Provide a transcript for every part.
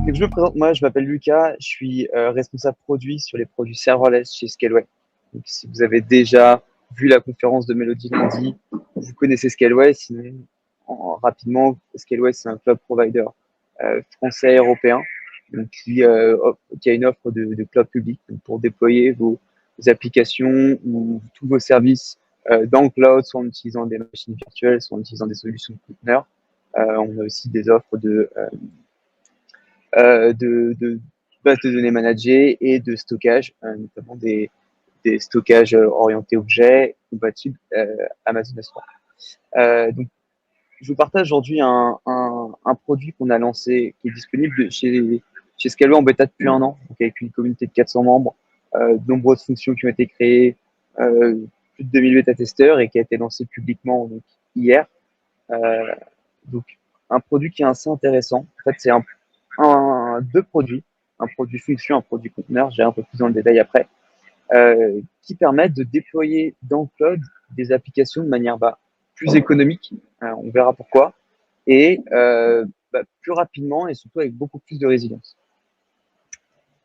Donc, je me présente, moi, je m'appelle Lucas, je suis responsable produit sur les produits serverless chez Scaleway. Donc, si vous avez déjà vu la conférence de Mélodie lundi, vous connaissez Scaleway. Sinon, rapidement, Scaleway, c'est un cloud provider français et européen donc, qui a une offre de cloud public donc, pour déployer vos applications ou tous vos services dans le cloud, soit en utilisant des machines virtuelles, soit en utilisant des solutions de conteneurs. On a aussi des offres de bases de données managées et de stockage, notamment des stockages orientés objets compatibles Amazon S3. Donc, je vous partage aujourd'hui un produit qu'on a lancé, qui est disponible chez Scaleway en bêta depuis 1 an, donc avec une communauté de 400 membres, de nombreuses fonctions qui ont été créées, plus de 2000 bêta-testeurs et qui a été lancé publiquement donc, hier. Euh, donc, un produit qui est assez intéressant. En fait, c'est deux produits, un produit fonction, un produit conteneur, j'ai un peu plus dans le détail après, qui permettent de déployer dans le cloud des applications de manière plus économique, on verra pourquoi, et plus rapidement et surtout avec beaucoup plus de résilience.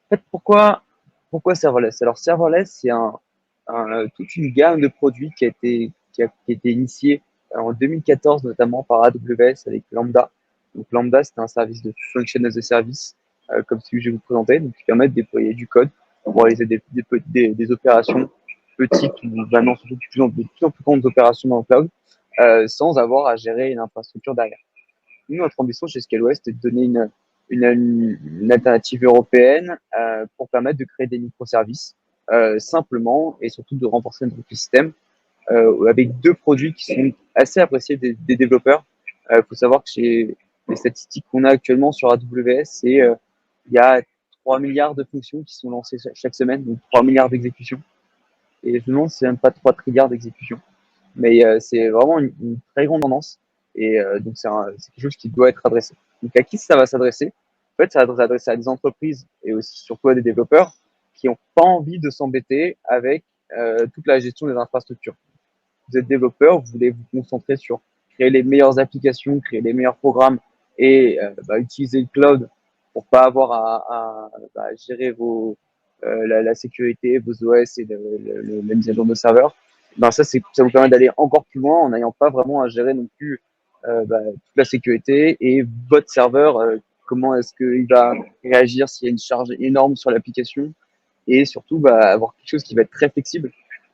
En fait, pourquoi serverless? Alors serverless, c'est toute une gamme de produits qui a été initiée en 2014 notamment par AWS avec Lambda. Donc Lambda, c'est un service de function as a service comme celui que je vais vous présenter, donc qui permet de déployer du code pour réaliser des opérations petites ou vraiment surtout de plus en plus grandes opérations dans le cloud sans avoir à gérer une infrastructure derrière. Nous, notre ambition chez Scaleway, c'était de donner une alternative européenne pour permettre de créer des microservices simplement et surtout de renforcer notre écosystème avec deux produits qui sont assez appréciés des développeurs. Il faut savoir que chez les statistiques qu'on a actuellement sur AWS, il y a 3 milliards de fonctions qui sont lancées chaque semaine, donc 3 milliards d'exécutions. Et je me demande si c'est même pas 3 trilliards d'exécutions. Mais c'est vraiment une très grande tendance. Et donc, c'est quelque chose qui doit être adressé. Donc, à qui ça va s'adresser? En fait, ça va s'adresser à des entreprises et aussi surtout à des développeurs qui n'ont pas envie de s'embêter avec toute la gestion des infrastructures. Vous êtes développeur, vous voulez vous concentrer sur créer les meilleures applications, créer les meilleurs programmes et utiliser le cloud pour pas avoir à gérer la sécurité, vos OS et la mise à jour de serveurs. Ça vous permet d'aller encore plus loin en n'ayant pas vraiment à gérer non plus toute la sécurité et votre serveur, comment est-ce qu'il va réagir s'il y a une charge énorme sur l'application et surtout avoir quelque chose qui va être très flexible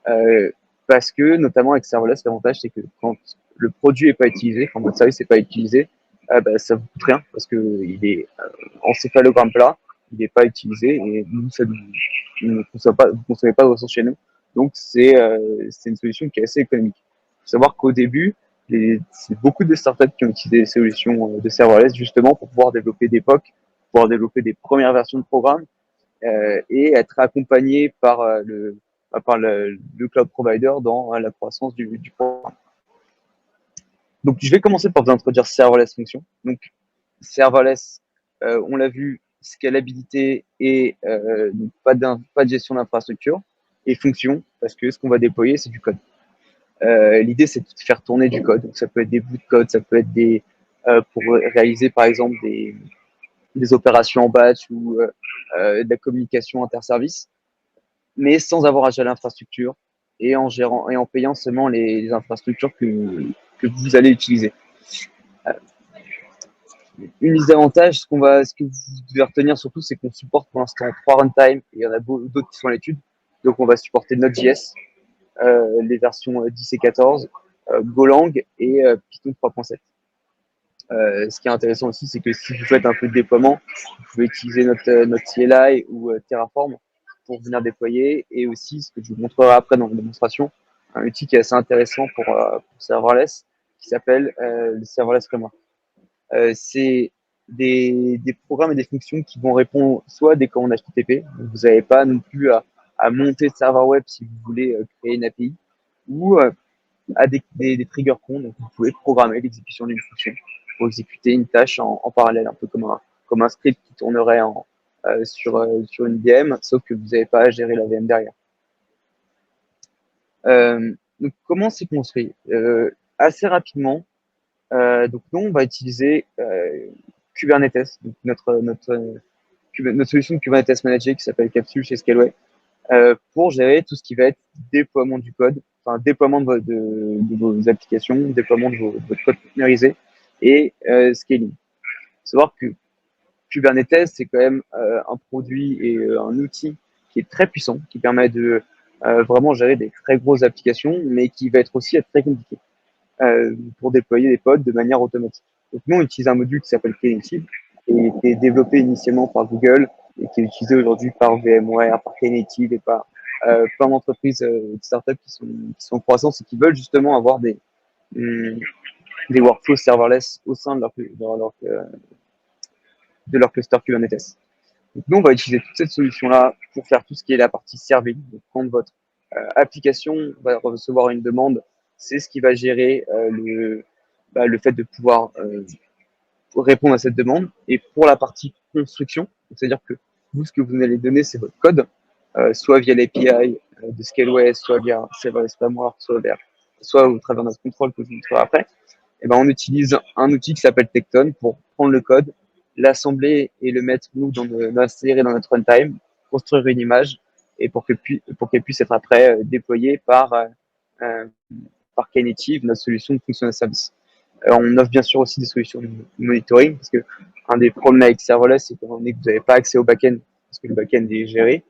euh, parce que notamment avec serverless, l'avantage c'est que quand le produit est pas utilisé, quand votre service n'est pas utilisé, ça vous coûte rien parce que il est en céphalogramme plat, il n'est pas utilisé et nous ça nous ne consomme pas, vous consommez pas de ressources chez nous. Donc c'est une solution qui est assez économique. Il faut savoir qu'au début, c'est beaucoup de startups qui ont utilisé des solutions de serverless justement pour pouvoir développer des POC, pouvoir développer des premières versions de programmes et être accompagné par le cloud provider dans la croissance du programme. Donc, je vais commencer par vous introduire serverless function. Donc, serverless, on l'a vu, scalabilité et pas de gestion d'infrastructure et fonction parce que ce qu'on va déployer, c'est du code. L'idée, c'est de faire tourner du code. Donc, ça peut être des bouts de code, ça peut être pour réaliser, par exemple, des opérations en batch ou de la communication interservice, mais sans avoir à gérer l'infrastructure et en gérant et en payant seulement les infrastructures que vous allez utiliser. Euh, une liste d'avantages, ce que vous devez retenir surtout, c'est qu'on supporte pour l'instant 3 runtime et il y en a d'autres qui sont à l'étude. Donc on va supporter Node.js, les versions 10 et 14, Golang et Python 3.7. Ce qui est intéressant aussi, c'est que si vous faites un peu de déploiement, vous pouvez utiliser notre CLI ou Terraform pour venir déployer. Et aussi, ce que je vous montrerai après dans la démonstration, un outil qui est assez intéressant pour serverless, qui s'appelle le serverless framework. C'est des programmes et des fonctions qui vont répondre soit à des commandes HTTP, donc vous n'avez pas non plus à monter de serveur web si vous voulez créer une API, ou à des trigger cons, donc vous pouvez programmer l'exécution d'une fonction pour exécuter une tâche en parallèle, un peu comme un script qui tournerait sur une VM, sauf que vous n'avez pas à gérer la VM derrière. Donc comment c'est construit? Assez rapidement, donc nous on va utiliser Kubernetes, donc notre solution de Kubernetes Manager qui s'appelle Capsule chez Scaleway, pour gérer tout ce qui va être déploiement du code, enfin déploiement de vos applications, déploiement de votre code containerisé et scaling. Il faut savoir que Kubernetes, c'est quand même un produit et un outil qui est très puissant, qui permet de vraiment gérer des très grosses applications, mais qui va être aussi très compliqué pour déployer des pods de manière automatique. Donc nous, on utilise un module qui s'appelle Knative et qui est développé initialement par Google et qui est utilisé aujourd'hui par VMware, par Knative et par plein d'entreprises, de startups qui sont en croissance et qui veulent justement avoir hum, des workflows serverless au sein de leur cluster Kubernetes. Donc nous, on va utiliser toute cette solution-là pour faire tout ce qui est la partie serving. Donc quand votre application va recevoir une demande, c'est ce qui va gérer le fait de pouvoir répondre à cette demande. Et pour la partie construction, c'est-à-dire que vous, ce que vous allez donner, c'est votre code, soit via l'API de Scaleway, soit via Serverless Framework, soit au travers d'un contrôle que je vous montrerai après. Et ben, on utilise un outil qui s'appelle Tekton pour prendre le code, l'assembler et le mettre, nous, l'insérer dans notre runtime, construire une image et pour qu'elle puisse être après déployée euh, par Knative, notre solution de function as service. On offre bien sûr aussi des solutions de monitoring parce que un des problèmes avec serverless, c'est que vous n'avez pas accès au back-end parce que le back-end est géré.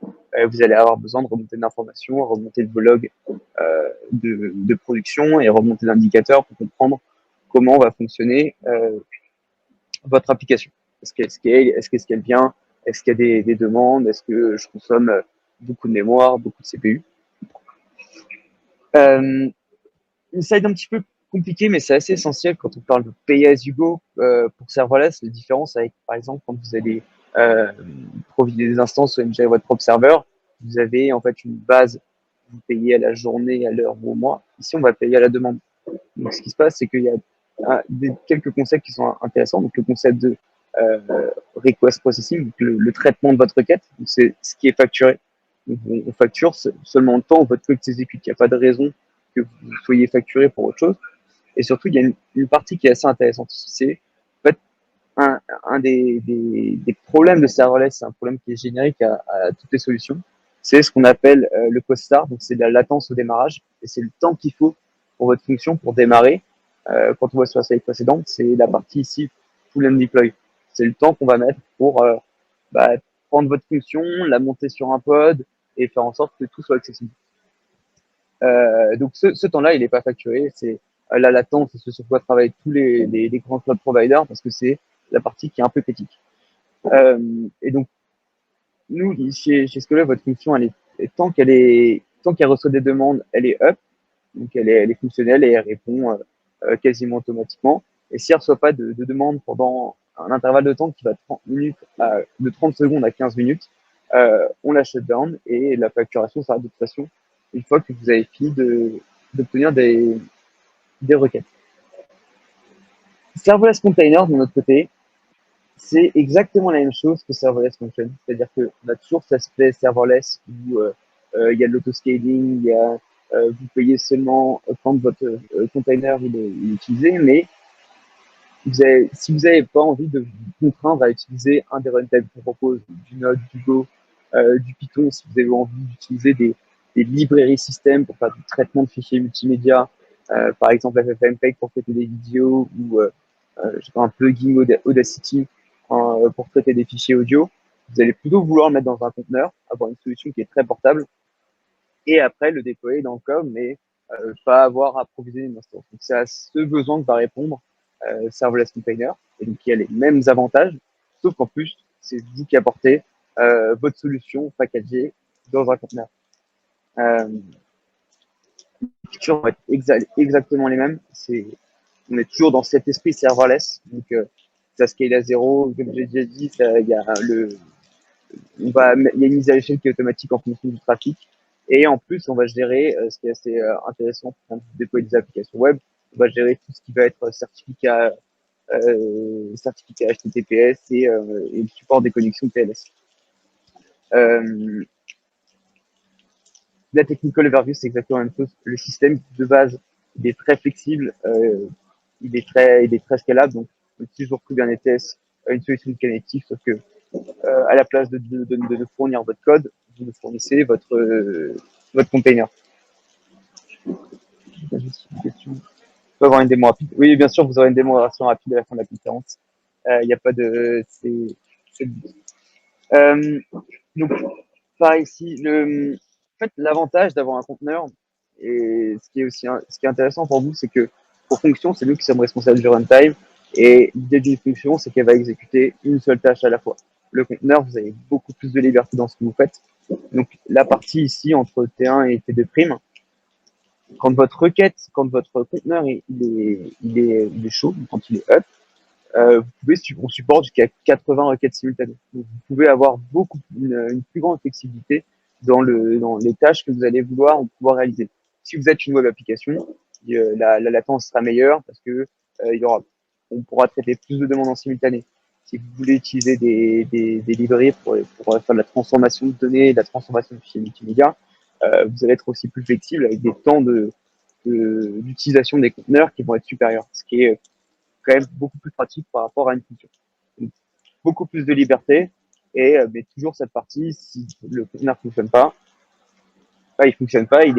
Vous allez avoir besoin de remonter de l'information, remonter de vos logs de production et remonter d'indicateurs pour comprendre comment va fonctionner votre application. Est-ce qu'elle bien? Est-ce qu'il y a des demandes? Est-ce que je consomme beaucoup de mémoire, beaucoup de CPU? Une slide un petit peu compliquée, mais c'est assez essentiel quand on parle de pay as you go pour serverless. La différence avec, par exemple, quand vous allez provider des instances ou gérer votre propre serveur, vous avez en fait une base, vous payez à la journée, à l'heure ou au mois. Ici, on va payer à la demande. Donc, ce qui se passe, c'est qu'il y a quelques concepts qui sont intéressants. Donc, le concept de euh, request processing, donc le traitement de votre requête, c'est ce qui est facturé. Donc, on facture seulement le temps où votre code s'exécute. Il n'y a pas de raison que vous soyez facturé pour autre chose. Et surtout, il y a une partie qui est assez intéressante. C'est en fait un des problèmes de serverless, c'est un problème qui est générique à toutes les solutions. C'est ce qu'on appelle le cost start, donc c'est de la latence au démarrage, et c'est le temps qu'il faut pour votre fonction pour démarrer. Quand on voit sur la slide précédente, c'est la partie ici, full and deploy. C'est le temps qu'on va mettre pour bah, prendre votre fonction, la monter sur un pod et faire en sorte que tout soit accessible. Donc ce temps-là, il n'est pas facturé. C'est la latence, c'est ce sur quoi travaillent tous les grands cloud providers parce que c'est la partie qui est un peu critique. Et donc nous, chez Scala, votre fonction, tant qu'elle reçoit des demandes, elle est up, donc elle est fonctionnelle et elle répond quasiment automatiquement. Et si elle ne reçoit pas de demande pendant un intervalle de temps qui va de 30 secondes à 15 minutes, on la shut down et la facturation sera de toute façon une fois que vous avez fini d'obtenir des requêtes. Serverless Container, de notre côté, c'est exactement la même chose que Serverless Function. C'est-à-dire qu'on a toujours cet aspect serverless où il y a de l'autoscaling, vous payez seulement quand votre container il est utilisé, mais si vous n'avez pas envie de vous contraindre à utiliser un des runtimes qu'on propose, du Node, du Go, du Python, si vous avez envie d'utiliser des librairies système pour faire du traitement de fichiers multimédia, par exemple FFmpeg pour traiter des vidéos ou un plugin Audacity pour traiter des fichiers audio, vous allez plutôt vouloir le mettre dans un conteneur, avoir une solution qui est très portable et après le déployer dans le code, mais pas avoir à provisionner une instance. Donc c'est à ce besoin que va répondre Serverless Container, et donc il y a les mêmes avantages, sauf qu'en plus, c'est vous qui apportez votre solution packagée dans un conteneur. Les features vont être exactement les mêmes. On est toujours dans cet esprit serverless, donc ça scale à zéro, comme j'ai déjà dit, il y a une mise à l'échelle qui est automatique en fonction du trafic. Et en plus, on va gérer, ce qui est assez intéressant pour déployer des applications web, on va gérer tout ce qui va être certificat HTTPS et le support des connexions TLS. La technical overview, c'est exactement la même chose. Le système de base, il est très flexible, il est très scalable. Donc, on utilise toujours Kubernetes, une solution de Knative, sauf que à la place de fournir votre code, vous nous fournissez votre container. Juste une question. On peut avoir une démo rapide. Oui, bien sûr, vous aurez une démonstration rapide à la fin de la conférence. Il n'y a pas de. C'est le but. Euh, donc, pareil ici, en fait, l'avantage d'avoir un conteneur, et ce qui est intéressant pour vous, c'est que pour fonction, c'est nous qui sommes responsables du runtime. Et l'idée d'une fonction, c'est qu'elle va exécuter une seule tâche à la fois. Le conteneur, vous avez beaucoup plus de liberté dans ce que vous faites. Donc, la partie ici entre T1 et T2 prime, quand votre conteneur il est chaud, quand il est up, on supporte jusqu'à 80 requêtes simultanées. Donc, vous pouvez avoir une plus grande flexibilité dans les tâches que vous allez pouvoir réaliser. Si vous êtes une web application, la latence sera meilleure parce que on pourra traiter plus de demandes en simultané. Si vous voulez utiliser des librairies pour faire de la transformation de données, de la transformation de fichiers multimédia, vous allez être aussi plus flexible avec des temps d'utilisation des conteneurs qui vont être supérieurs, ce qui est quand même beaucoup plus pratique par rapport à une fonction. Donc, beaucoup plus de liberté, mais toujours cette partie, si le conteneur ne fonctionne pas, bah, il fonctionne pas, il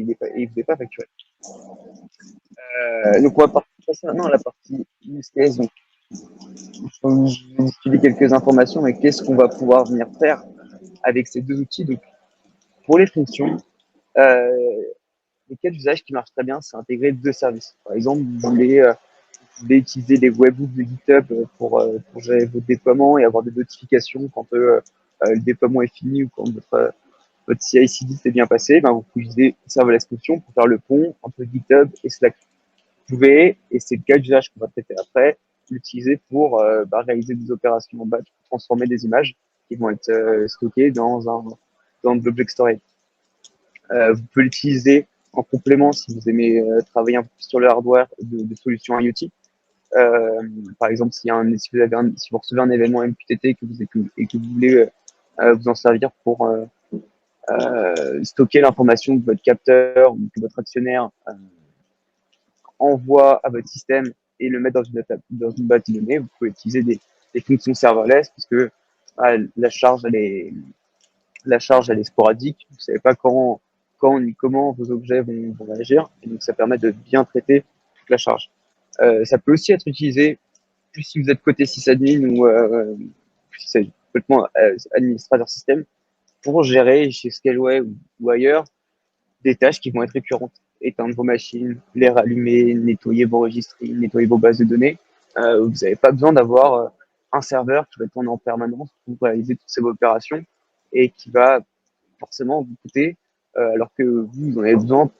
vous est pas facturé. Donc on va passer maintenant à la partie use case. Donc, je vais vous expliquer quelques informations, mais qu'est-ce qu'on va pouvoir venir faire avec ces deux outils. Donc, pour les fonctions, euh, les cas d'usage qui marchent très bien, c'est intégrer deux services. Par exemple, vous voulez utiliser les webhooks de GitHub pour gérer votre déploiement et avoir des notifications quand le déploiement est fini ou quand votre CI/CD s'est bien passé, ben vous pouvez utiliser Serverless Function pour faire le pont entre GitHub et Slack. Vous pouvez, et c'est le cas d'usage qu'on va traiter après, l'utiliser pour réaliser des opérations en batch, pour transformer des images qui vont être stockées dans de l'object storage. Vous pouvez l'utiliser en complément si vous aimez travailler un peu plus sur le hardware de solutions IoT. Par exemple, si vous recevez un événement MQTT et que vous voulez vous en servir pour stocker l'information que votre capteur ou que votre actionnaire envoie à votre système et le mettre dans une base de données, vous pouvez utiliser des fonctions serverless parce que la charge elle est sporadique. Vous savez pas quand ni comment vos objets vont réagir, et donc ça permet de bien traiter toute la charge. Ça peut aussi être utilisé plus si vous êtes côté sysadmin ou si c'est complètement administrateur système pour gérer chez Scaleway ou ailleurs des tâches qui vont être récurrentes. Éteindre vos machines, les rallumer, nettoyer vos registres, nettoyer vos bases de données. Vous n'avez pas besoin d'avoir un serveur qui va tourner en permanence pour réaliser toutes ces opérations et qui va forcément vous coûter, alors que vous en avez besoin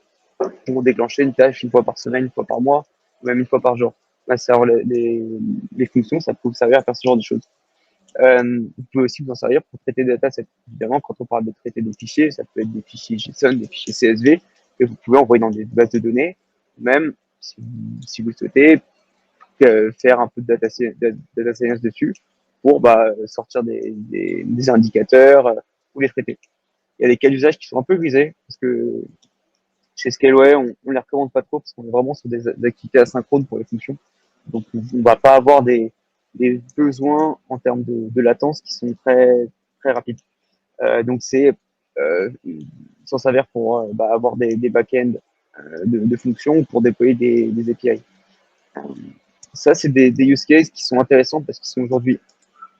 pour déclencher une tâche une fois par semaine, une fois par mois, ou même une fois par jour. Là, les fonctions, ça peut vous servir à faire ce genre de choses. Vous pouvez aussi vous en servir pour traiter des datasets. Évidemment, quand on parle de traiter des fichiers, ça peut être des fichiers JSON, des fichiers CSV, que vous pouvez envoyer dans des bases de données, même si vous souhaitez faire un peu de data science dessus pour sortir des indicateurs ou les traiter. Il y a des cas d'usage qui sont un peu grisés, parce que chez Scaleway, on les recommande pas trop, parce qu'on est vraiment sur des activités asynchrones pour les fonctions. Donc, on va pas avoir des besoins en termes de latence qui sont très, très rapides. Donc, c'est s'en servir pour avoir des back-ends de fonctions pour déployer des API. Euh, Ça, c'est des use cases qui sont intéressants parce qu'ils sont aujourd'hui,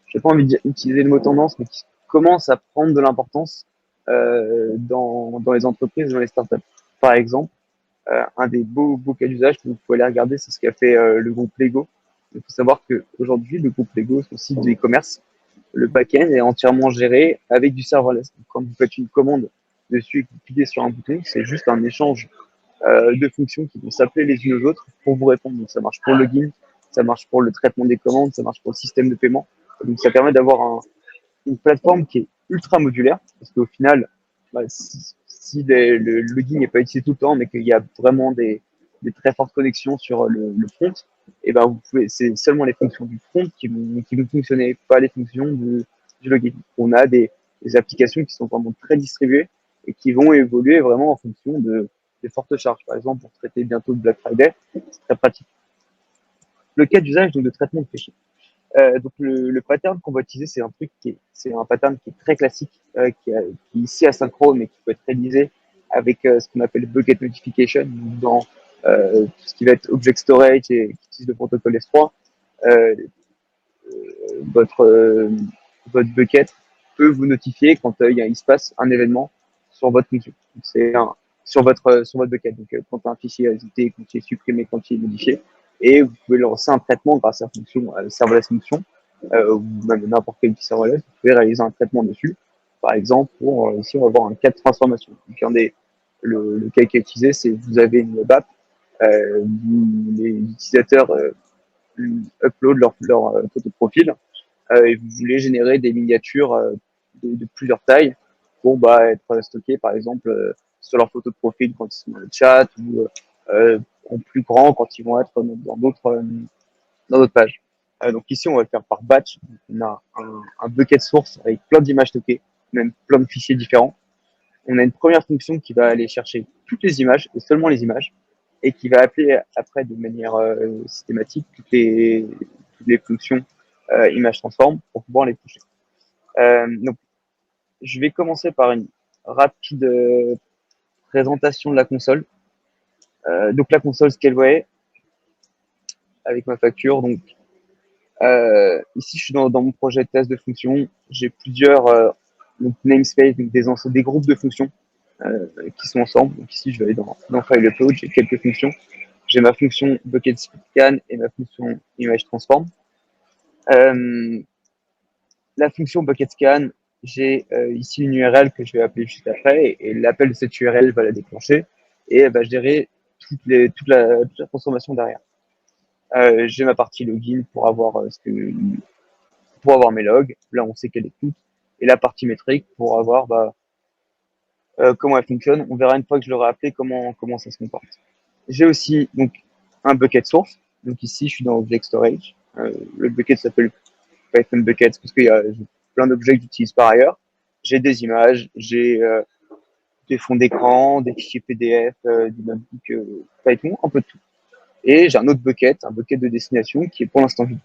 j'ai pas envie d'utiliser le mot tendance, mais qui commencent à prendre de l'importance dans les entreprises, dans les startups. Par exemple, un des beaux cas d'usage que vous pouvez aller regarder, c'est ce qu'a fait le groupe Lego. Il faut savoir qu'aujourd'hui, le groupe Lego, son site de e-commerce, le back-end est entièrement géré avec du serverless. Donc, quand vous faites une commande dessus et que vous cliquez sur un bouton, c'est juste un échange de fonctions qui vont s'appeler les unes aux autres pour vous répondre. Donc, ça marche pour le login, ça marche pour le traitement des commandes, ça marche pour le système de paiement. Donc, ça permet d'avoir une plateforme qui est ultra modulaire, parce qu'au final, si le login n'est pas utilisé tout le temps, mais qu'il y a vraiment des très fortes connexions sur le front, et ben c'est seulement les fonctions du front qui vont fonctionner, pas les fonctions du login. On a des applications qui sont vraiment très distribuées et qui vont évoluer vraiment en fonction des fortes charges. Par exemple, pour traiter bientôt le Black Friday, c'est très pratique. Le cas d'usage donc de traitement de fichiers. Donc le pattern qu'on va utiliser, c'est un pattern qui est très classique, qui est ici asynchrone, mais qui peut être réalisé avec ce qu'on appelle bucket notification, dans tout ce qui va être object storage et qui utilise le protocole S3. Euh, votre, euh, votre bucket peut vous notifier quand il se passe un événement sur votre fonction. C'est sur votre bucket. Donc, quand un fichier est ajouté, quand il est supprimé, quand il est modifié, et vous pouvez lancer un traitement grâce à la fonction serverless function, ou même n'importe quel outil serverless, vous pouvez réaliser un traitement dessus. Par exemple, ici, on va avoir un cas de transformation. Donc, le cas qui est utilisé, c'est vous avez une web app, les utilisateurs upload leur photo de profil, et vous voulez générer des miniatures de plusieurs tailles pour être stockées, par exemple, sur leur photo de profil quand ils sont dans le chat, ou en plus grand quand ils vont être dans d'autres pages. Donc ici, on va le faire par batch. Donc, on a un bucket source avec plein d'images stockées, même plein de fichiers différents. On a une première fonction qui va aller chercher toutes les images, et seulement les images, et qui va appeler après de manière systématique toutes les fonctions image transform pour pouvoir les toucher. Donc, je vais commencer par une rapide présentation de la console. Donc, la console Scaleway avec ma facture. Donc, ici, je suis dans mon projet de test de fonction. J'ai plusieurs donc namespace, donc des groupes de fonctions qui sont ensemble. Donc, ici, je vais aller dans File Upload. J'ai quelques fonctions. J'ai ma fonction Bucket Scan et ma fonction Image Transform. La fonction Bucket Scan, j'ai ici une URL que je vais appeler juste après, et l'appel de cette URL va la déclencher et elle va gérer toute la transformation derrière. J'ai ma partie login pour avoir pour avoir mes logs. Là, on sait qu'elle est toute. Et la partie métrique pour avoir comment elle fonctionne. On verra une fois que je l'aurai appelé comment ça se comporte. J'ai aussi donc un bucket source. Donc ici, je suis dans Object Storage. Le bucket s'appelle Python Buckets parce qu'il y a plein d'objets que j'utilise par ailleurs. J'ai des images, j'ai des fonds d'écran, des fichiers PDF, du notebook Python, un peu de tout. Et j'ai un autre bucket, un bucket de destination qui est pour l'instant vide.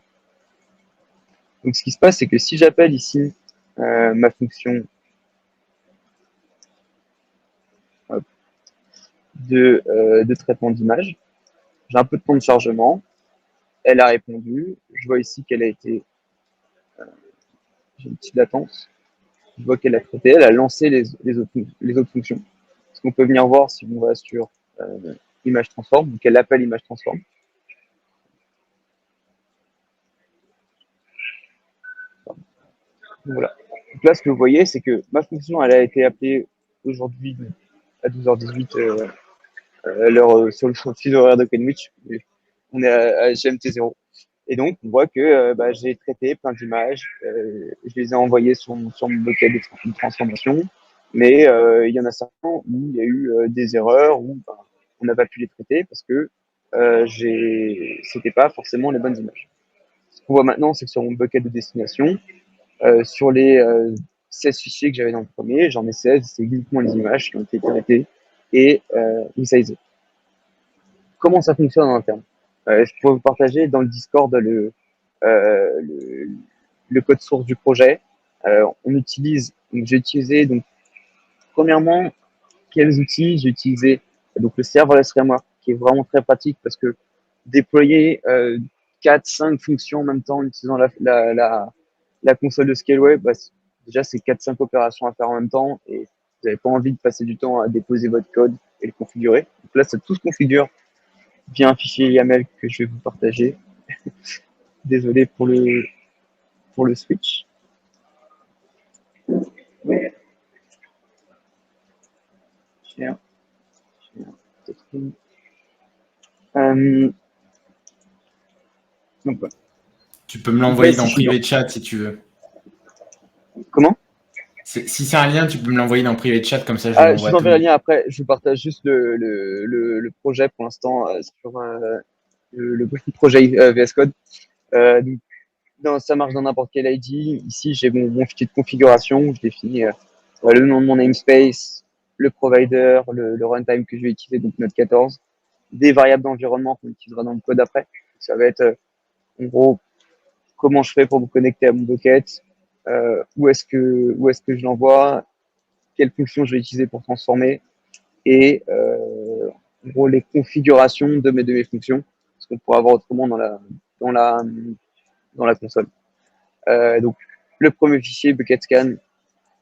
Donc ce qui se passe, c'est que si j'appelle ici ma fonction hop, de traitement d'image, j'ai un peu de temps de chargement, elle a répondu, je vois ici qu'elle a été, j'ai une petite latence, je vois qu'elle a traité, elle a lancé les autres fonctions. Ce qu'on peut venir voir si on va sur image transform, donc elle appelle image transform. Donc, voilà. Donc là, ce que vous voyez, c'est que ma fonction, elle a été appelée aujourd'hui à 12h18 sur le fil horaire de Greenwich. On est à GMT0. Et donc, on voit que j'ai traité plein d'images, je les ai envoyées sur mon bucket de transformation, mais il y en a certains où il y a eu des erreurs, où on n'a pas pu les traiter parce que c'était pas forcément les bonnes images. Ce qu'on voit maintenant, c'est que sur mon bucket de destination, sur les 16 fichiers que j'avais dans le premier, j'en ai 16, c'est uniquement les images qui ont été traitées et resizées. Comment ça fonctionne en interne? Je pourrais vous partager dans le Discord le, le code source du projet. J'ai utilisé, donc, premièrement, quels outils? J'ai utilisé donc le serverless framework qui est vraiment très pratique parce que déployer 4-5 fonctions en même temps en utilisant la console de Scaleway, déjà c'est 4-5 opérations à faire en même temps et vous n'avez pas envie de passer du temps à déposer votre code et le configurer. Donc là, ça tout se configure via un fichier YAML que je vais vous partager. Désolé pour le switch. Euh, donc, ouais. Tu peux me Donc là, l'envoyer ici, dans je suis dans. privé de chat si tu veux. Comment? Si c'est un lien, tu peux me l'envoyer dans privé de chat, comme ça je Ah, je l'envoie à vous tout le enverrai monde. le lien après. Je vous partage juste le projet pour l'instant sur le projet VS Code. Ça marche dans n'importe quel ID. Ici, j'ai mon fichier de configuration où je définis le nom de mon namespace, le provider, le runtime que je vais utiliser, donc Node 14, des variables d'environnement qu'on utilisera dans le code après. Ça va être, en gros, comment je fais pour me connecter à mon bucket, où est-ce que je l'envoie, quelle fonction je vais utiliser pour transformer et en gros les configurations de mes fonctions, ce qu'on pourrait avoir autrement dans la, dans la console. Donc le premier fichier bucket scan,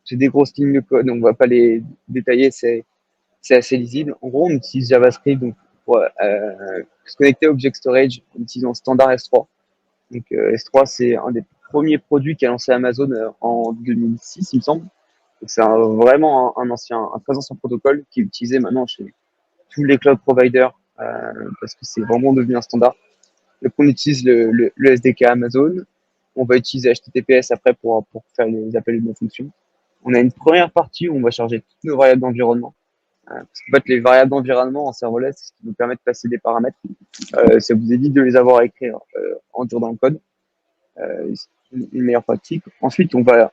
c'est des grosses lignes de code, on va pas les détailler, c'est assez lisible. En gros, on utilise JavaScript donc, pour se connecter à Object Storage en utilisant standard S3. Donc S3, c'est un des premiers produits qu'a lancé Amazon en 2006, il me semble. Donc, c'est vraiment un très ancien protocole qui est utilisé maintenant chez tous les cloud providers parce que c'est vraiment devenu un standard. Donc, on utilise le SDK Amazon. On va utiliser HTTPS après pour faire les appels de nos fonctions. On a une première partie où on va charger toutes nos variables d'environnement. Parce qu'en fait, les variables d'environnement en serverless, c'est ce qui nous permet de passer des paramètres. Ça vous évite de les avoir à écrire en dur dans le code. Une meilleure pratique. Ensuite, on va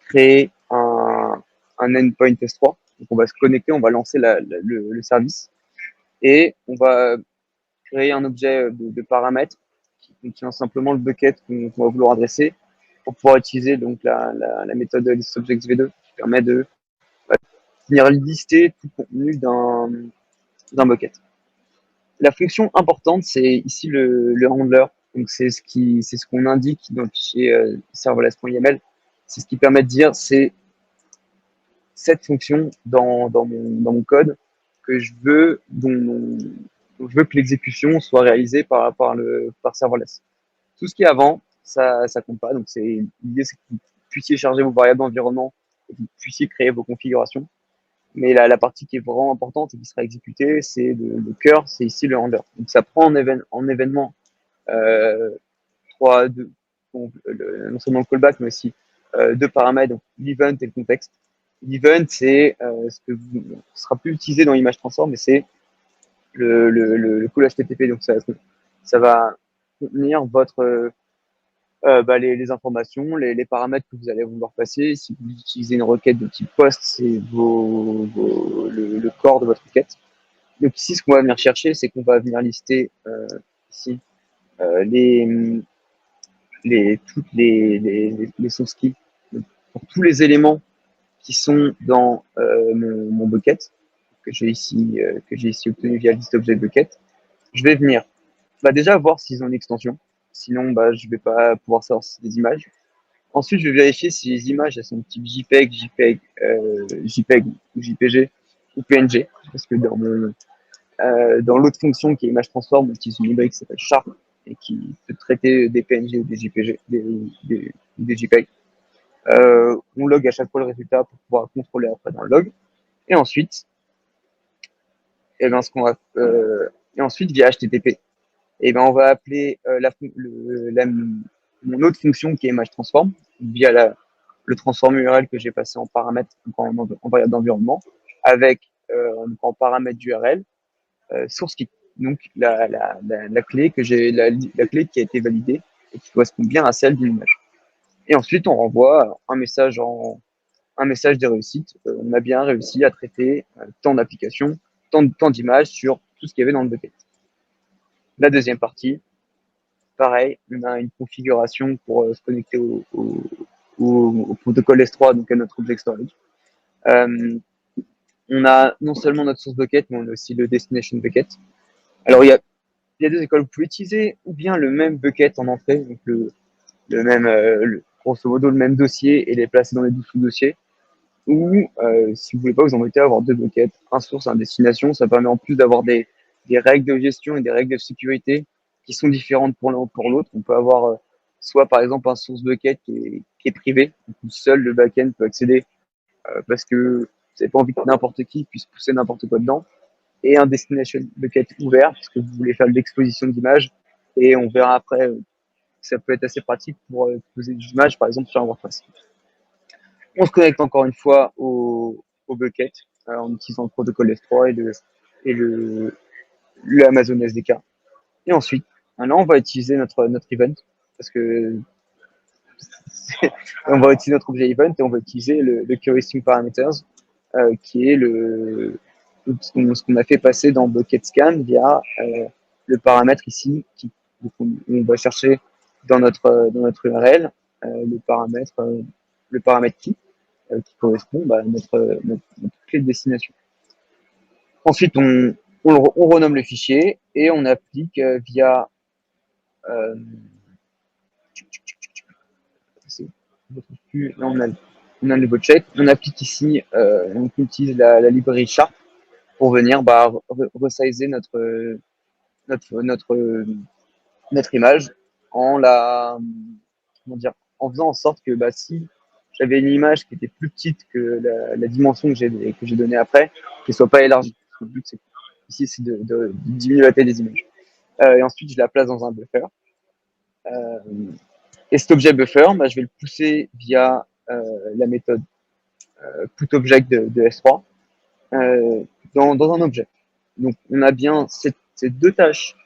créer un endpoint S3. Donc, on va se connecter, on va lancer le service et on va créer un objet de paramètres qui contient simplement le bucket qu'on va vouloir adresser pour pouvoir utiliser donc la méthode listObjectsV2 qui permet de venir lister tout le contenu d'un bucket. La fonction importante, c'est ici le handler. Donc c'est ce qu'on indique dans le fichier serverless.yml. C'est ce qui permet de dire c'est cette fonction dans mon code que je veux dont je veux que l'exécution soit réalisée par serverless. Tout ce qui est avant, ça compte pas. Donc l'idée c'est que vous puissiez charger vos variables d'environnement et que vous puissiez créer vos configurations. Mais la partie qui est vraiment importante et qui sera exécutée, c'est le cœur, c'est ici le handler. Donc ça prend en événement euh, deux, donc, non seulement le callback, mais aussi deux paramètres, donc l'event et le contexte. L'event, c'est ce que sera plus utilisé dans l'image transform, mais c'est le call HTTP. Donc ça va contenir les informations, les paramètres que vous allez vouloir passer. Si vous utilisez une requête de type post, c'est le corps de votre requête. Donc ici, ce qu'on va venir chercher, c'est qu'on va venir lister ici euh, les, toutes les source keys. Donc, pour tous les éléments qui sont dans mon bucket, que j'ai ici obtenu via listObject bucket, je vais venir déjà voir s'ils ont une extension. Sinon, je vais pas pouvoir savoir si c'est des images. Ensuite, je vais vérifier si les images elles sont de type JPEG, JPEG ou JPG ou PNG. Parce que dans l'autre fonction qui est image transform, on utilise une librairie qui s'appelle Sharp et qui peut traiter des PNG ou des JPG, des JPEG. On log à chaque fois le résultat pour pouvoir contrôler après dans le log. Et ensuite, eh ben, et ensuite via HTTP, eh ben, on va appeler mon autre fonction qui est image transform via le transform URL que j'ai passé en paramètre en variable d'environnement avec en paramètre d'URL source key. Donc la clé la clé qui a été validée et qui correspond bien à celle d'une image. Et ensuite on renvoie un message des réussites. On a bien réussi à traiter tant d'applications, tant d'images sur tout ce qu'il y avait dans le bucket. La deuxième partie, pareil, on a une configuration pour se connecter au protocole S3, donc à notre object storage. On a non seulement notre source bucket, mais on a aussi le destination bucket. Alors, il y a deux écoles. Vous pouvez utiliser ou bien le même bucket en entrée, donc le même, grosso modo, le même dossier et les placer dans les 12 sous-dossiers. Ou, si vous voulez pas vous embêter à avoir deux buckets, un source, un destination, ça permet en plus d'avoir des règles de gestion et des règles de sécurité qui sont différentes pour l'un ou pour l'autre. On peut avoir soit par exemple un source bucket qui est privé, où seul le backend peut accéder parce que vous n'avez pas envie que n'importe qui puisse pousser n'importe quoi dedans, et un destination bucket ouvert parce que vous voulez faire de l'exposition d'images et on verra après que ça peut être assez pratique pour poser des images par exemple sur un WordPress. On se connecte encore une fois au bucket en utilisant le protocole S3 le Amazon SDK. Et ensuite, maintenant, on va utiliser notre event parce que on va utiliser notre objet event et on va utiliser le QoS parameters qui est ce qu'on a fait passer dans bucket scan via le paramètre ici donc on va chercher dans notre URL le paramètre qui correspond à notre clé de destination. Ensuite, on renomme le fichier et on applique via euh, là, on a le nouveau check. On applique ici, on utilise la librairie Sharp pour venir resizer notre image en la comment dire en faisant en sorte que si j'avais une image qui était plus petite que la dimension que j'ai donnée après, qu'elle soit pas élargie. Parce que le but c'est ici c'est de diminuer la taille des images. Et ensuite je la place dans un buffer. Euh, et cet objet buffer, je vais le pousser via la méthode putObject de S3 dans un objet. Donc on a bien ces deux tâches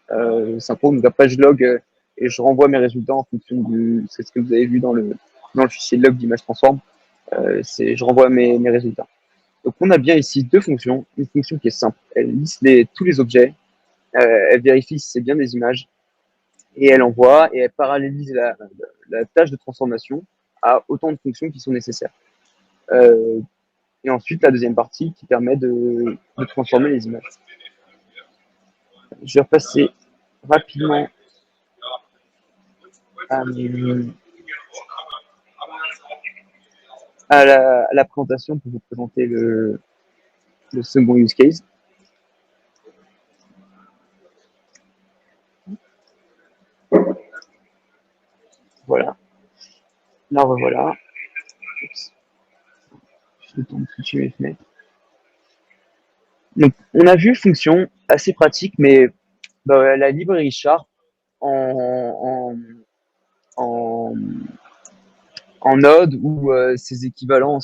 synchrone, donc après je log et je renvoie mes résultats en fonction de c'est ce que vous avez vu dans le fichier log d'image transform. Je renvoie mes résultats. Donc on a bien ici deux fonctions. Une fonction qui est simple, elle liste tous les objets, elle vérifie si c'est bien des images et elle envoie et elle parallélise la tâche de transformation à autant de fonctions qui sont nécessaires. Et ensuite la deuxième partie qui permet de transformer les images. Je vais repasser rapidement à, à la présentation pour vous présenter le second use case. Voilà. Là, revoilà. Juste le temps de switcher mes fenêtres. Donc, on a vu fonction assez pratique, mais la librairie Sharp en, en, en Node ou ses équivalents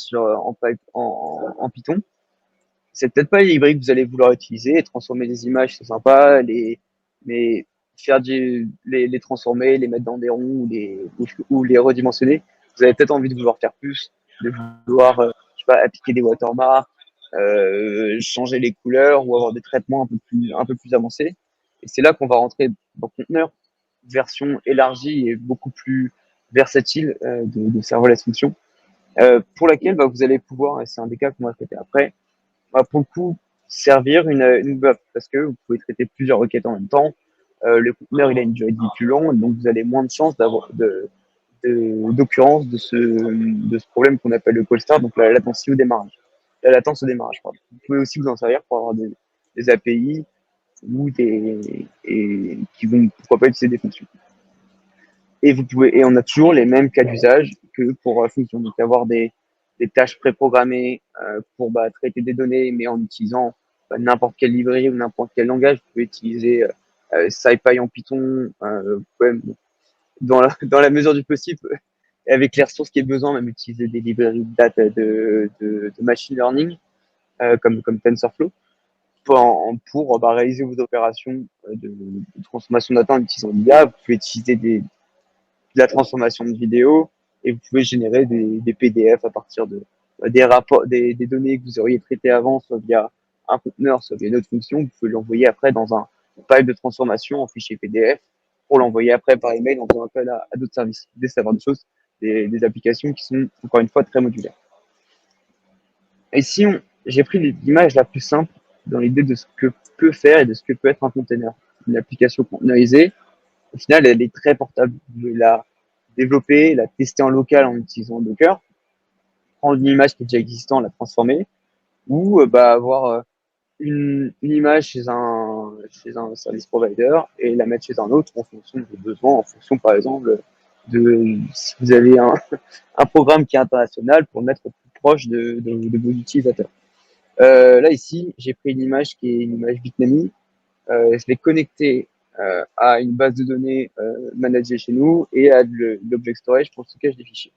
en Python, c'est peut-être pas les librairies que vous allez vouloir utiliser. Transformer des images, c'est sympa, mais faire les transformer, les mettre dans des ronds ou les redimensionner, vous avez peut-être envie de vouloir faire plus, de vouloir je sais pas, appliquer des watermarks, changer les couleurs ou avoir des traitements un peu plus avancés. Et c'est là qu'on va rentrer dans Conteneur, version élargie et beaucoup plus versatile de serverless function, pour laquelle vous allez pouvoir, et c'est un des cas qu'on va traiter après, pour le coup, servir une buff parce que vous pouvez traiter plusieurs requêtes en même temps. Le conteneur, il a une durée de vie plus longue, donc vous avez moins de chances d'occurrence de ce problème qu'on appelle le call start, donc la latence au démarrage. La latence au démarrage, pardon. Vous pouvez aussi vous en servir pour avoir des API qui vont, pourquoi pas, utiliser des fonctions. Et on a toujours les mêmes cas d'usage que pour fonction. Donc avoir des tâches préprogrammées pour traiter des données, mais en utilisant n'importe quelle librairie ou n'importe quel langage. Vous pouvez utiliser SciPy en Python, dans la mesure du possible, et avec les ressources qui est besoin, même utiliser des librairies de data de machine learning comme TensorFlow pour réaliser vos opérations de transformation de data en utilisant l'IA. Vous pouvez utiliser de la transformation de vidéo et vous pouvez générer des PDF à partir des rapports, des données que vous auriez traitées avant, soit via un conteneur, soit via une autre fonction. Vous pouvez l'envoyer après dans un file de transformation en fichier PDF pour l'envoyer après par email en faisant appel à d'autres services. Des serveurs de choses, des applications qui sont encore une fois très modulaires. Et si j'ai pris l'image la plus simple dans l'idée de ce que peut faire et de ce que peut être un container. Une application containerisée, au final, elle est très portable. Vous pouvez la développer, la tester en local en utilisant Docker, prendre une image qui est déjà existante, la transformer, ou avoir une image chez un service provider et la mettre chez un autre en fonction de vos besoins, en fonction par exemple de si vous avez un programme qui est international pour le mettre au plus proche de vos utilisateurs. Là ici, j'ai pris une image qui est une image bitnami. Je l'ai connectée à une base de données managée chez nous et à de l'object storage pour le stockage des fichiers.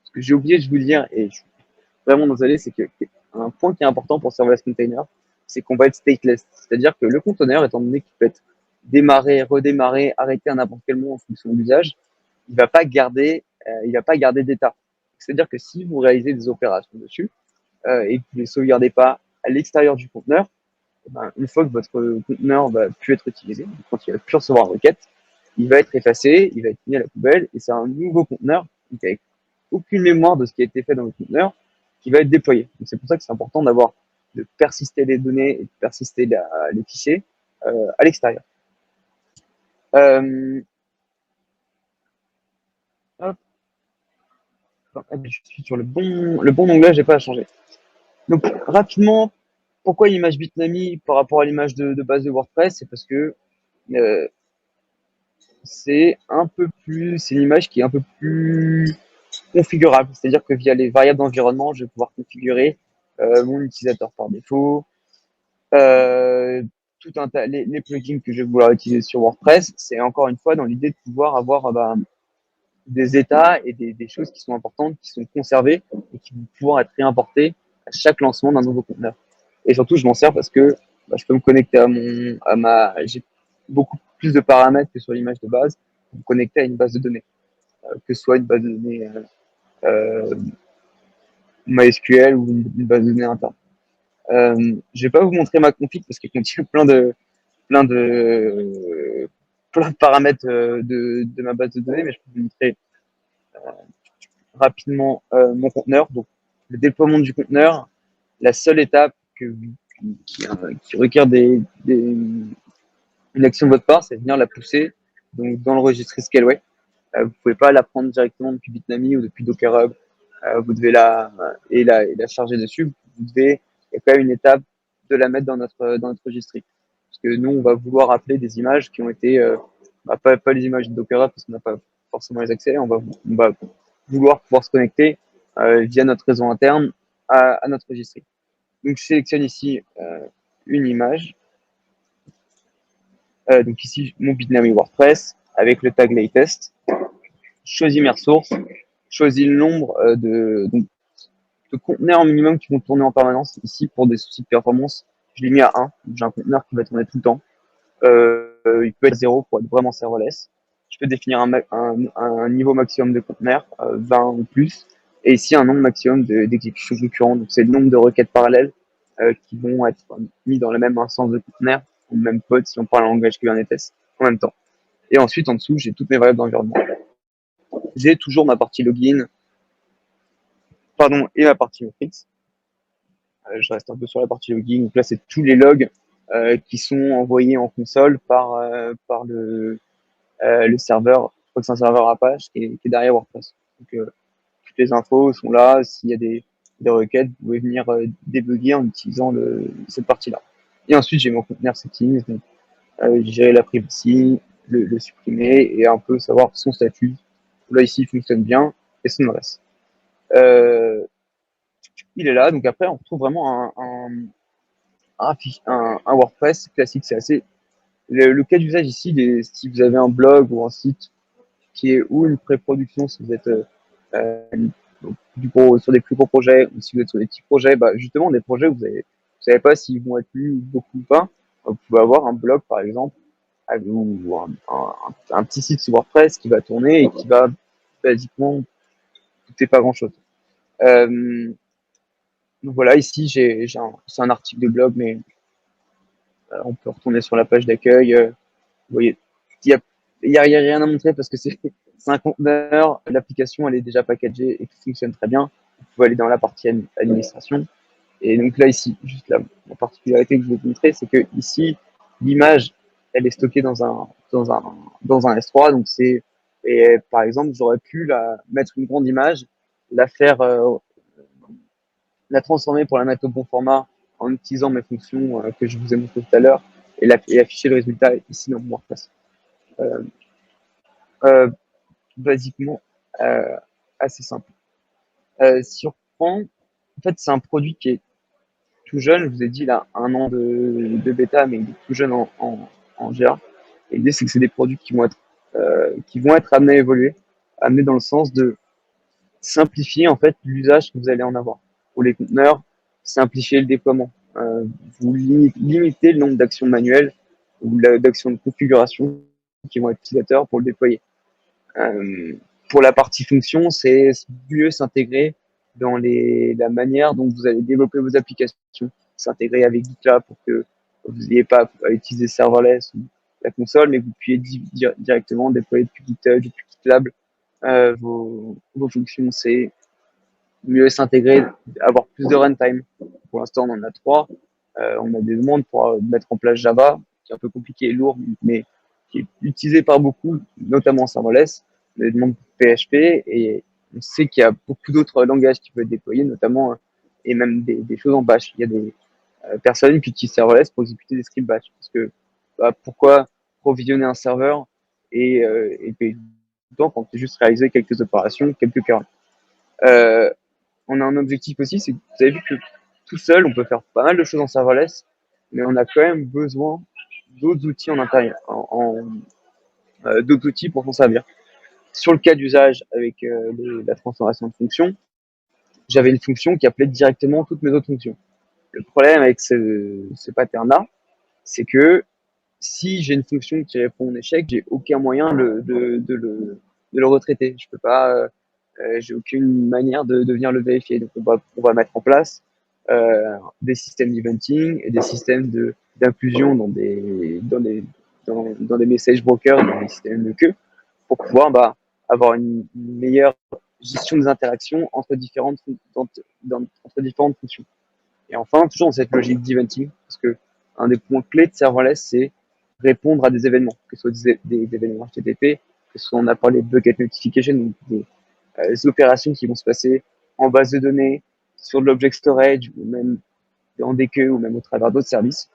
Ce que j'ai oublié de vous dire, et je suis vraiment désolé, c'est que un point qui est important pour serverless container, c'est qu'on va être stateless. C'est-à-dire que le conteneur, étant donné qu'il peut être démarré, redémarré, arrêté à n'importe quel moment en fonction de l'usage, il va pas garder d'état. C'est-à-dire que si vous réalisez des opérations dessus et que vous ne les sauvegardez pas à l'extérieur du conteneur, une fois que votre conteneur va plus être utilisé, quand il va plus recevoir de requête, il va être effacé, il va être mis à la poubelle, et c'est un nouveau conteneur, donc avec aucune mémoire de ce qui a été fait dans le conteneur, qui va être déployé. Donc c'est pour ça que c'est important de persister les données et de persister les fichiers à l'extérieur. Euh, hop, je suis sur le bon onglet, j'ai pas à changer. Donc rapidement, pourquoi l'image Bitnami par rapport à l'image de base de WordPress? C'est parce que euh, c'est une image qui est un peu plus configurable. C'est-à-dire que via les variables d'environnement, je vais pouvoir configurer mon utilisateur par défaut, euh, tout un tas, les plugins que je vais vouloir utiliser sur WordPress. C'est encore une fois dans l'idée de pouvoir avoir des états et des choses qui sont importantes, qui sont conservées et qui vont pouvoir être réimportées à chaque lancement d'un nouveau conteneur. Et surtout, je m'en sers parce que je peux me connecter j'ai beaucoup plus de paramètres que sur l'image de base, pour me connecter à une base de données, que ce soit une base de données euh, MySQL ou une base de données interne. Je vais pas vous montrer ma config parce qu'elle contient plein de, plein de paramètres de ma base de données, mais je peux vous montrer rapidement mon conteneur. Donc, le déploiement du conteneur, la seule étape qui requiert une action de votre part, c'est de venir la pousser donc, dans le registre Scaleway. Vous pouvez pas la prendre directement depuis Bitnami ou depuis Docker Hub. Vous devez la charger dessus. Vous devez, il y a quand même une étape de la mettre dans notre registre. Parce que nous, on va vouloir appeler des images qui ont été, pas les images de Docker Hub parce qu'on n'a pas forcément les accès. On va vouloir pouvoir se connecter via notre réseau interne à notre registre. Donc, je sélectionne ici une image. Donc ici, mon Bitnami WordPress avec le tag latest. Je choisis mes ressources. Je choisis le nombre de conteneurs minimum qui vont tourner en permanence. Ici, pour des soucis de performance, je l'ai mis à 1. J'ai un conteneur qui va tourner tout le temps. Il peut être 0 pour être vraiment serverless. Je peux définir un niveau maximum de conteneurs, 20 ou plus. Et ici, un nombre maximum d'exécutions concurrentes. Donc, c'est le nombre de requêtes parallèles qui vont être mis dans la même instance de conteneur, ou le même pod si on parle en langage Kubernetes, en même temps. Et ensuite, en dessous, j'ai toutes mes variables d'environnement. J'ai toujours ma partie login, et ma partie metrics. Je reste un peu sur la partie login. Donc là, c'est tous les logs qui sont envoyés en console par le serveur. Je crois que c'est un serveur Apache qui est derrière WordPress. Donc, toutes les infos sont là. S'il y a des requêtes, vous pouvez venir débugger en utilisant cette partie-là. Et ensuite, j'ai mon container settings. Donc, gérer la privacy, le supprimer et un peu savoir son statut. Là, ici, il fonctionne bien et son adresse. Il est là. Donc après, on retrouve vraiment un WordPress classique. C'est assez. Le cas d'usage ici, si vous avez un blog ou un site qui est ou une pré-production, si vous êtes sur des plus gros projets ou si vous êtes sur des petits projets, justement des projets où vous savez pas s'ils vont être lus beaucoup ou pas, vous pouvez avoir un blog par exemple ou un petit site sur WordPress qui va tourner et qui va basiquement coûter pas grand chose. Donc voilà, ici c'est un article de blog, mais on peut retourner sur la page d'accueil. Vous voyez, il y a rien à montrer parce que c'est un conteneur, l'application elle est déjà packagée et qui fonctionne très bien. Vous pouvez aller dans la partie administration. Et donc là ici, juste la particularité que je vais vous montrer, c'est que ici l'image elle est stockée dans un S3. Donc et par exemple j'aurais pu mettre une grande image, la faire la transformer pour la mettre au bon format en utilisant mes fonctions que je vous ai montré tout à l'heure et afficher le résultat ici dans mon WordPress. Euh, euh, Basiquement, euh, assez simple. Si on reprend, en fait, c'est un produit qui est tout jeune. Je vous ai dit, il a 1 an de bêta, mais il est tout jeune en GA. Et l'idée, c'est que c'est des produits qui vont être amenés à évoluer, amenés dans le sens de simplifier en fait l'usage que vous allez en avoir. Pour les conteneurs, simplifier le déploiement. Vous limitez le nombre d'actions manuelles ou d'actions de configuration qui vont être utilisateurs pour le déployer. Pour la partie fonction, c'est mieux s'intégrer dans la manière dont vous allez développer vos applications, s'intégrer avec GitLab pour que vous n'ayez pas à utiliser serverless la console, mais vous pouvez directement déployer depuis GitHub, depuis GitLab vos fonctions. C'est mieux s'intégrer, avoir plus de runtime. Pour l'instant, on en a 3. On a des demandes pour mettre en place Java, qui est un peu compliqué et lourd, mais qui est utilisé par beaucoup, notamment en serverless. On a des demandes pour PHP et on sait qu'il y a beaucoup d'autres langages qui peuvent être déployés, notamment et même des choses en bash. Il y a des personnes qui utilisent serverless pour exécuter des scripts bash. Parce que pourquoi provisionner un serveur et payer du temps quand tu juste réaliser quelques opérations, quelques curls. On a un objectif aussi, c'est que vous avez vu que tout seul, on peut faire pas mal de choses en serverless, mais on a quand même besoin d'autres outils en intérieur, d'autres outils pour s'en servir. Sur le cas d'usage avec la transformation de fonctions, j'avais une fonction qui appelait directement toutes mes autres fonctions. Le problème avec ce pattern-là, c'est que si j'ai une fonction qui répond en échec, j'ai aucun moyen de le retraiter. Je peux pas, j'ai aucune manière de venir le vérifier. Donc on va mettre en place des systèmes d'eventing et des systèmes d'inclusion dans des message brokers, dans des systèmes de queue, pour pouvoir avoir une meilleure gestion des interactions entre entre différentes fonctions. Et enfin, toujours dans cette logique d'eventing, parce que un des points clés de serverless, c'est répondre à des événements, que ce soit des événements HTTP, que ce soit on a parlé de bucket notification, donc des opérations qui vont se passer en base de données, sur de l'object storage, ou même dans des queues, ou même au travers d'autres services,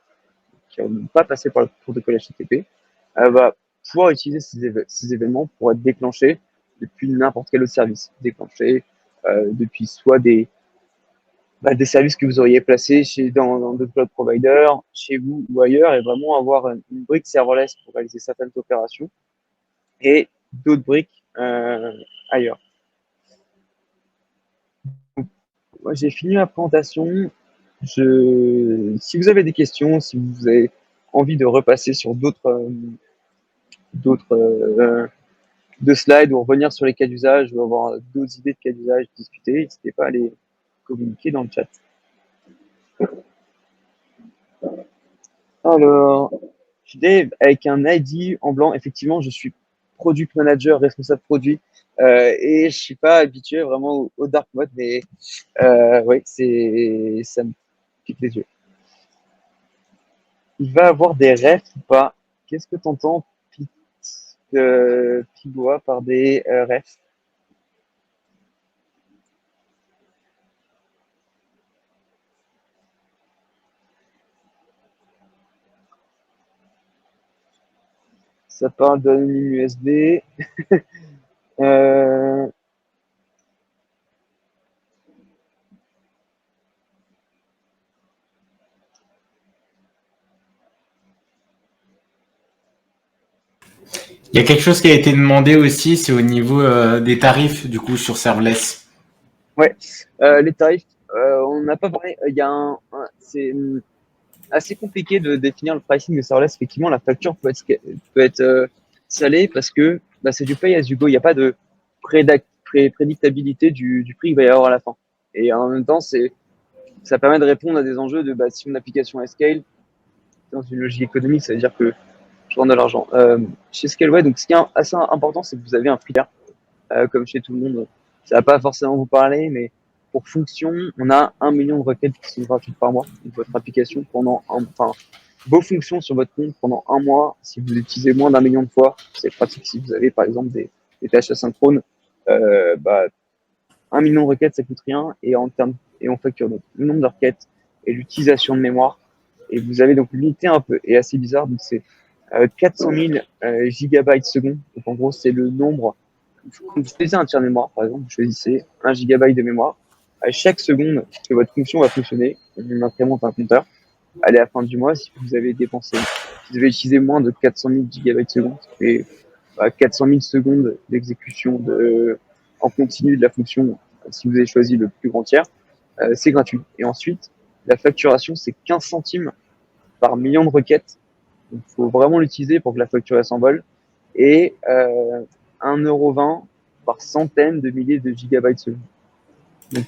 qui ne vont pas passer par le protocole HTTP, va pouvoir utiliser ces événements pour être déclenchés depuis n'importe quel autre service, déclenchés depuis soit des services que vous auriez placés dans d'autres cloud providers, chez vous ou ailleurs, et vraiment avoir une brique serverless pour réaliser certaines opérations et d'autres briques ailleurs. Donc, moi, j'ai fini ma présentation. Si vous avez des questions, si vous avez envie de repasser sur d'autres slides ou revenir sur les cas d'usage ou avoir d'autres idées de cas d'usage, discuter, n'hésitez pas à les communiquer dans le chat. Alors, Dave, avec un ID en blanc, effectivement, je suis product manager, responsable produit, et je suis pas habitué vraiment au dark mode, mais ouais, ça me pique les yeux. Il va avoir des refs ou pas? Qu'est-ce que tu entends, Pigois, par des refs? Ça parle d'un ligne USB. euh, Il y a quelque chose qui a été demandé aussi, c'est au niveau des tarifs, du coup, sur serverless. ouais, les tarifs, on n'a pas parlé. Il y a c'est assez compliqué de définir le pricing de serverless. Effectivement, la facture peut être salée parce que c'est du pay as you go. Il n'y a pas de prédictabilité du prix qu'il va y avoir à la fin. Et en même temps, ça permet de répondre à des enjeux de si mon application est scale, dans une logique économique, ça veut dire que je rends de l'argent. Chez Scaleway, donc ce qui est assez important, c'est que vous avez un filtre, comme chez tout le monde. Ça va pas forcément vous parler, mais pour fonction, on a 1 million de requêtes qui sont gratuites par mois. Donc votre application vos fonctions sur votre compte pendant un mois, si vous l'utilisez moins d'1 million de fois, c'est pratique si vous avez par exemple des tâches asynchrones, 1 million de requêtes, ça coûte rien, et on facture donc le nombre de requêtes et l'utilisation de mémoire. Et vous avez donc l'unité un peu, et assez bizarre, donc c'est 400 000 gigabytes seconde. Donc en gros, c'est le nombre. Quand vous choisissez un tiers de mémoire, par exemple, vous choisissez 1 gigabyte de mémoire. À chaque seconde que votre fonction va fonctionner, on incrémente un compteur. À la fin du mois, si vous avez dépensé, si vous avez utilisé moins de 400 000 gigabytes seconde, ça fait 400 000 secondes d'exécution en continu de la fonction, si vous avez choisi le plus grand tiers, c'est gratuit. Et ensuite, la facturation, c'est 15 centimes par million de requêtes. Il faut vraiment l'utiliser pour que la facture s'envole. Et 1,20 € par centaine de milliers de gigabytes seconde. Donc,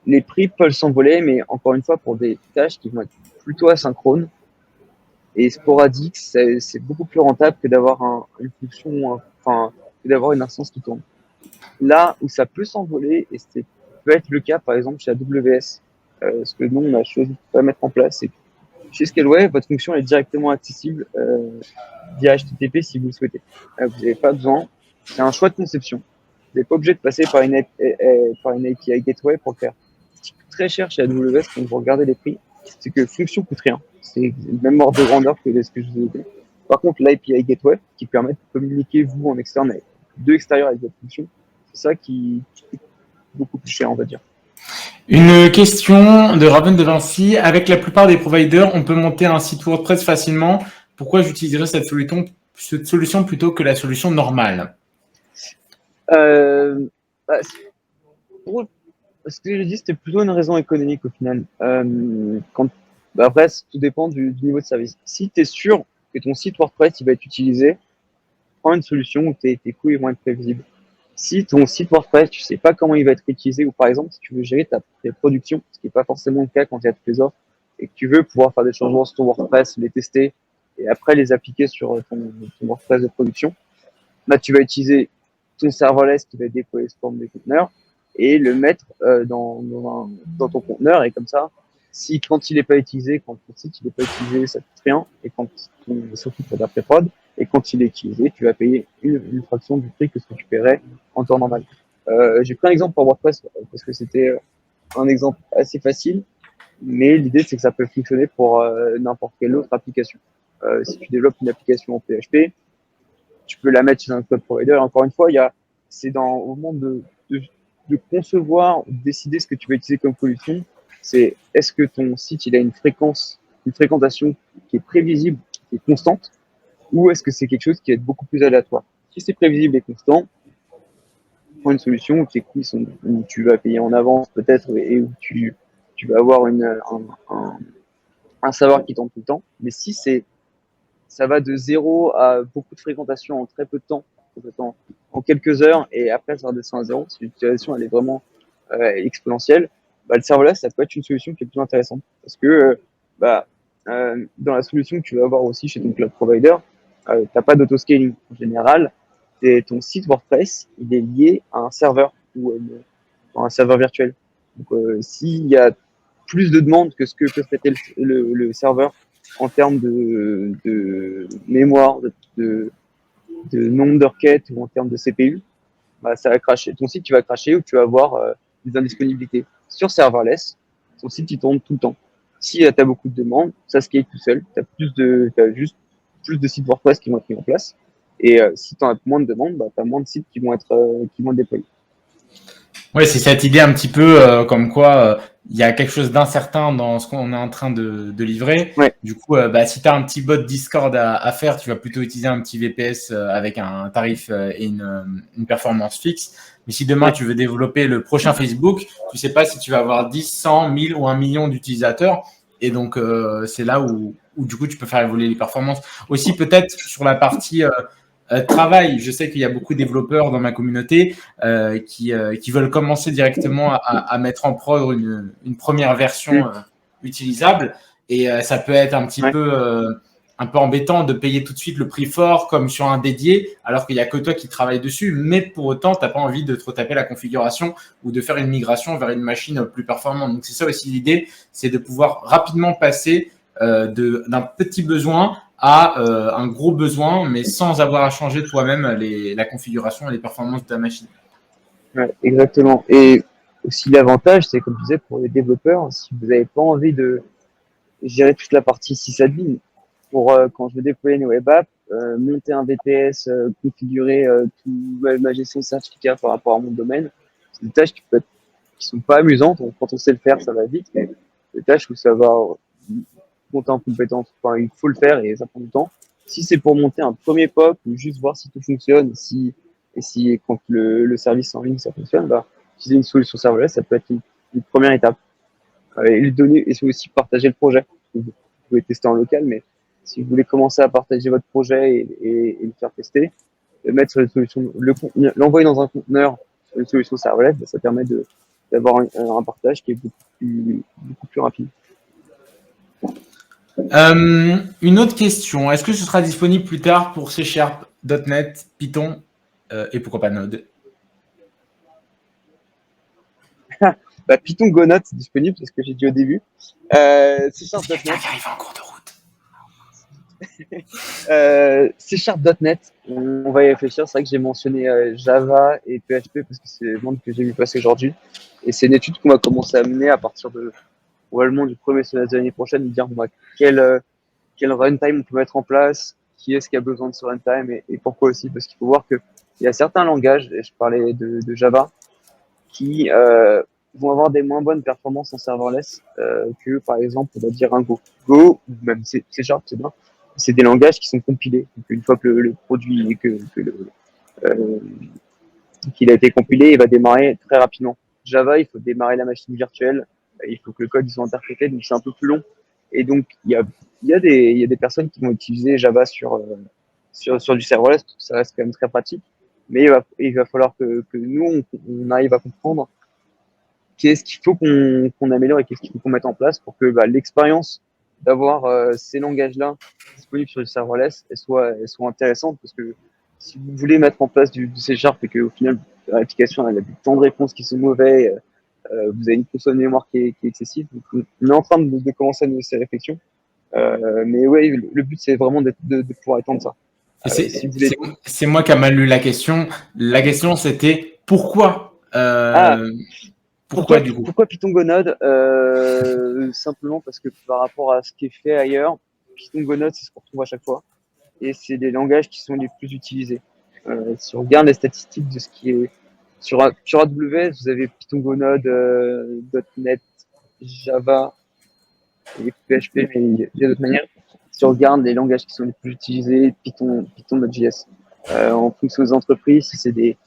les prix peuvent s'envoler, mais encore une fois, pour des tâches qui vont être plutôt asynchrones, et sporadique, c'est beaucoup plus rentable que d'avoir une fonction, enfin, que d'avoir une instance qui tourne. Là où ça peut s'envoler, et c'est peut être le cas par exemple chez AWS, ce que nous on a choisi de pas mettre en place, c'est que chez Scaleway, votre fonction est directement accessible via HTTP si vous le souhaitez. Vous n'avez pas besoin, c'est un choix de conception. Vous n'êtes pas obligé de passer par par une API Gateway pour le faire. Ce qui coûte très cher chez AWS quand vous regardez les prix, c'est que fonction coûte rien. C'est le même ordre de grandeur que ce que je vous ai dit. Par contre, l'API Gateway, qui permet de communiquer vous en externe avec de l'extérieur avec votre fonction, c'est ça qui coûte beaucoup plus cher, on va dire. Une question de Raven de Vinci. Avec la plupart des providers, on peut monter un site WordPress facilement. Pourquoi j'utiliserais cette solution plutôt que la solution normale? Bah, pour, ce que j'ai dit, c'était plutôt une raison économique au final. Après, tout dépend du niveau de service. Si tu es sûr que ton site WordPress il va être utilisé, prends une solution où tes coûts vont être prévisibles. Si ton site WordPress, tu sais pas comment il va être utilisé, ou par exemple, si tu veux gérer tes productions, ce qui n'est pas forcément le cas quand il y a toutes les offres, et que tu veux pouvoir faire des changements sur ton WordPress, les tester, et après les appliquer sur ton WordPress de production, là, tu vas utiliser ton serverless qui va être déployé sous forme de conteneurs et le mettre dans ton conteneur. Et comme ça, si quand il n'est pas utilisé, quand ton site il n'est pas utilisé, ça ne coûte rien. Et quand surtout pour d'après prod, et quand il est utilisé, tu vas payer une fraction du prix que ce que tu paierais en temps normal. J'ai pris un exemple pour WordPress parce que c'était un exemple assez facile, mais l'idée c'est que ça peut fonctionner pour n'importe quelle autre application. Si tu développes une application en PHP, tu peux la mettre chez un cloud provider. Et encore une fois, c'est au moment de concevoir, de décider ce que tu vas utiliser comme solution. C'est est-ce que ton site il a une fréquentation qui est prévisible, qui est constante, ou est-ce que c'est quelque chose qui va être beaucoup plus aléatoire. Si c'est prévisible et constant, prends une solution où tu vas payer en avance peut-être et où tu vas avoir un serveur qui tourne tout le temps. Mais si ça va de zéro à beaucoup de fréquentation en très peu de temps, en quelques heures, et après ça redescend à zéro. Si l'utilisation elle est vraiment exponentielle, bah, le serverless, ça peut être une solution qui est plus intéressante. Parce que dans la solution que tu vas avoir aussi chez ton cloud provider, tu n'as pas d'autoscaling. En général, ton site WordPress, il est lié à un serveur ou à un serveur virtuel. Donc, s'il y a plus de demandes que ce que peut traiter le serveur en termes de mémoire, de nombre de requêtes ou en termes de CPU, bah, ça va cracher. Ton site, tu vas cracher ou tu vas avoir des indisponibilités. Sur serverless, ton site, il tourne tout le temps. Si tu as beaucoup de demandes, ça scale tout seul. T'as juste plus de sites WordPress qui vont être mis en place. Et si tu as moins de demandes, bah, tu as moins de sites qui vont être déployés. Ouais, c'est cette idée un petit peu comme quoi il y a quelque chose d'incertain dans ce qu'on est en train de livrer. Ouais. Du coup, si tu as un petit bot Discord à faire, tu vas plutôt utiliser un petit VPS avec un tarif et une performance fixe. Mais si demain tu veux développer le prochain Facebook, tu sais pas si tu vas avoir 10, 100, 1000 ou 1 million d'utilisateurs. Et donc, c'est là où du coup tu peux faire évoluer les performances. Aussi peut-être sur la partie travail, je sais qu'il y a beaucoup de développeurs dans ma communauté qui veulent commencer directement à mettre en prod une première version utilisable. Et ça peut être un petit peu embêtant de payer tout de suite le prix fort comme sur un dédié, alors qu'il n'y a que toi qui travailles dessus. Mais pour autant, tu n'as pas envie de te retaper la configuration ou de faire une migration vers une machine plus performante. Donc c'est ça aussi l'idée, c'est de pouvoir rapidement passer d'un petit besoin à un gros besoin, mais sans avoir à changer toi-même la configuration et les performances de ta machine. Ouais, exactement. Et aussi l'avantage, c'est comme je disais pour les développeurs, si vous n'avez pas envie de gérer toute la partie sysadmin, pour quand je veux déployer une web app, monter un VPS, configurer ma gestion de certificat par rapport à mon domaine, c'est des tâches qui sont pas amusantes. Donc, quand on sait le faire, ça va vite, mais des tâches où ça va monter en compétence. Enfin, il faut le faire et ça prend du temps. Si c'est pour monter un premier POC ou juste voir si tout fonctionne, et si quand le service en ligne ça fonctionne, bah, utiliser une solution serverless, ça peut être une première étape. Et le donner, et c'est aussi partager le projet. Vous pouvez tester en local, mais si vous voulez commencer à partager votre projet et le faire tester, le mettre sur une solution, l'envoyer dans un conteneur sur une solution serverless, bah, ça permet d'avoir un partage qui est beaucoup plus rapide. Une autre question. Est-ce que ce sera disponible plus tard pour C#, .NET, Python et pourquoi pas Node? Python Go Note, c'est disponible, c'est ce que j'ai dit au début. C C'est quelqu'un Sharp.net. qui arrive en cours de route. C Sharp.net, on va y réfléchir. C'est vrai que j'ai mentionné Java et PHP parce que c'est le monde que j'ai vu passer aujourd'hui. Et c'est une étude qu'on va commencer à mener à partir de probablement du premier semestre de l'année prochaine, de dire quel runtime on peut mettre en place, qui est-ce qui a besoin de ce runtime et pourquoi aussi. Parce qu'il faut voir qu'il y a certains langages, et je parlais de Java, qui vont avoir des moins bonnes performances en serverless que par exemple on va dire un Go. Go ou même C Sharp, c'est bien. C'est des langages qui sont compilés. Donc une fois que le produit euh, qu'il a été compilé, il va démarrer très rapidement. Java, il faut démarrer la machine virtuelle, il faut que le code soit interprété, donc c'est un peu plus long. Et donc il y a des personnes qui vont utiliser Java sur du serverless, parce que ça reste quand même très pratique. Mais il va falloir que nous, on arrive à comprendre qu'est-ce qu'il faut qu'on améliore et qu'est-ce qu'il faut qu'on mette en place pour que l'expérience d'avoir ces langages-là disponibles sur le serverless elle soit intéressante parce que si vous voulez mettre en place du C Sharp et qu'au final l'application elle a des temps de réponse qui sont mauvais, vous avez une consomme de mémoire qui est excessive, donc on est en train de commencer à mener ces réflexions. Mais ouais, le but c'est vraiment de pouvoir étendre ça. Si vous voulez. C'est moi qui a mal lu la question. La question, c'était pourquoi Ah, pourquoi du coup? pourquoi Python Gonode simplement parce que par rapport à ce qui est fait ailleurs, Python Gonode, c'est ce qu'on retrouve à chaque fois. Et c'est des langages qui sont les plus utilisés. Si on regarde les statistiques de ce qui est sur AWS, vous avez Python Gonode, .NET, Java et PHP, mais il y a d'autres manières. Si on regarde les langages qui sont les plus utilisés, Python Node.js. En fonction des entreprises, si c'est des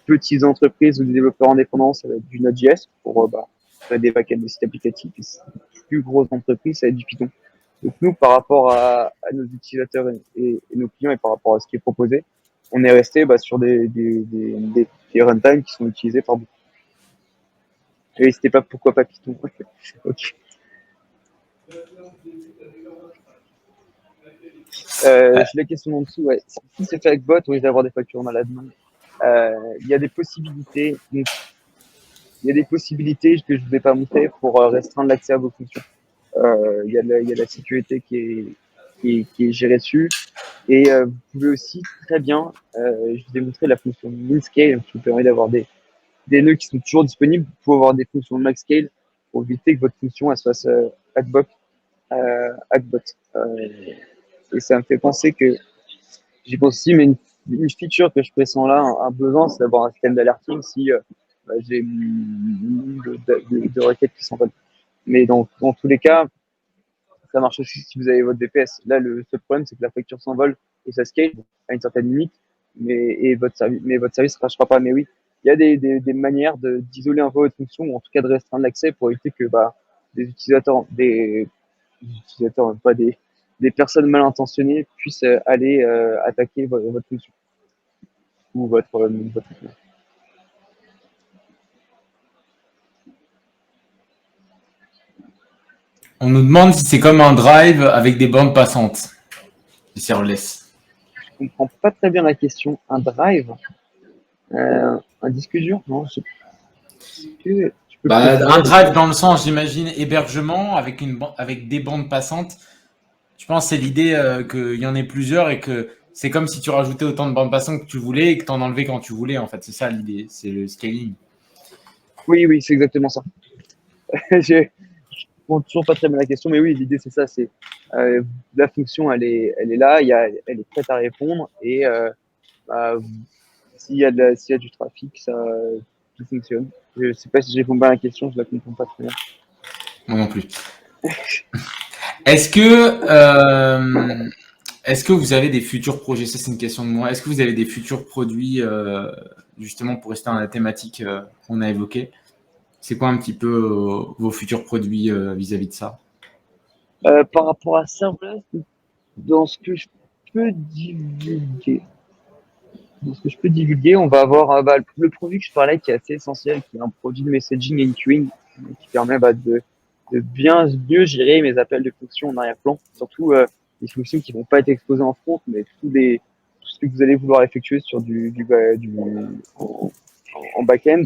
petites entreprises ou des développeurs indépendants, ça va être du Node.js pour faire des backends de sites applicatifs. Et si c'est des plus grosses entreprises, ça va être du Python. Donc nous, par rapport à nos utilisateurs et nos clients et par rapport à ce qui est proposé, on est resté sur des runtimes qui sont utilisés par beaucoup. Et n'hésitez pas pourquoi pas Python. Ok. J'ai la question en dessous. Ouais. Si c'est fait avec bot, oui, d'avoir des factures malades. Il y a des possibilités. Donc, il y a des possibilités que je ne vais pas montrer pour restreindre l'accès à vos fonctions. Il y a la sécurité qui est gérée dessus. Et vous pouvez aussi très bien, je vous ai montré la fonction min-scale qui vous permet d'avoir des nœuds qui sont toujours disponibles. Vous pouvez avoir des fonctions max-scale pour éviter que votre fonction elle se fasse ad bot. Et ça me fait penser que j'ai aussi, mais une feature que je pressens là, un besoin, c'est d'avoir un système d'alerting si j'ai une de requêtes qui sont pas. Mais dans tous les cas, ça marche aussi si vous avez votre VPS. Là, le seul problème, c'est que la facture s'envole et ça scale à une certaine limite, mais votre service ne crachera pas. Mais oui, il y a des manières d'isoler un peu votre fonction, ou en tout cas de restreindre l'accès pour éviter que des utilisateurs, pas des personnes mal intentionnées puissent aller attaquer votre fonction ou votre. On nous demande si c'est comme un drive avec des bandes passantes. Du serverless. Je comprends pas très bien la question. Un drive, un disque dur, non? Tu peux préciser Un avec drive dans le sens, j'imagine, hébergement avec des bandes passantes. Je pense que c'est l'idée qu'il y en ait plusieurs et que c'est comme si tu rajoutais autant de bandes passantes que tu voulais et que tu en enlevais quand tu voulais. En fait, c'est ça l'idée, c'est le scaling. Oui, oui, c'est exactement ça. Je comprends toujours pas très bien la question, mais oui, l'idée c'est ça, c'est la fonction, elle est là, elle est prête à répondre et bah, s'il y a du trafic, ça tout fonctionne. Je sais pas si j'ai compris la question, je la comprends pas très bien. Moi non plus. Est-ce que, est-ce que vous avez des futurs projets? Ça, c'est une question de moi. Est-ce que vous avez des futurs produits, justement, pour rester dans la thématique qu'on a évoquée? C'est quoi un petit peu vos futurs produits vis-à-vis de ça? Par rapport à ça, voilà, dans ce que je peux divulguer, on va avoir le produit que je parlais qui est assez essentiel, qui est un produit de messaging and queuing, qui permet bien mieux gérer mes appels de fonctions en arrière-plan, surtout les fonctions qui vont pas être exposées en front, mais tout ce que vous allez vouloir effectuer sur en back-end,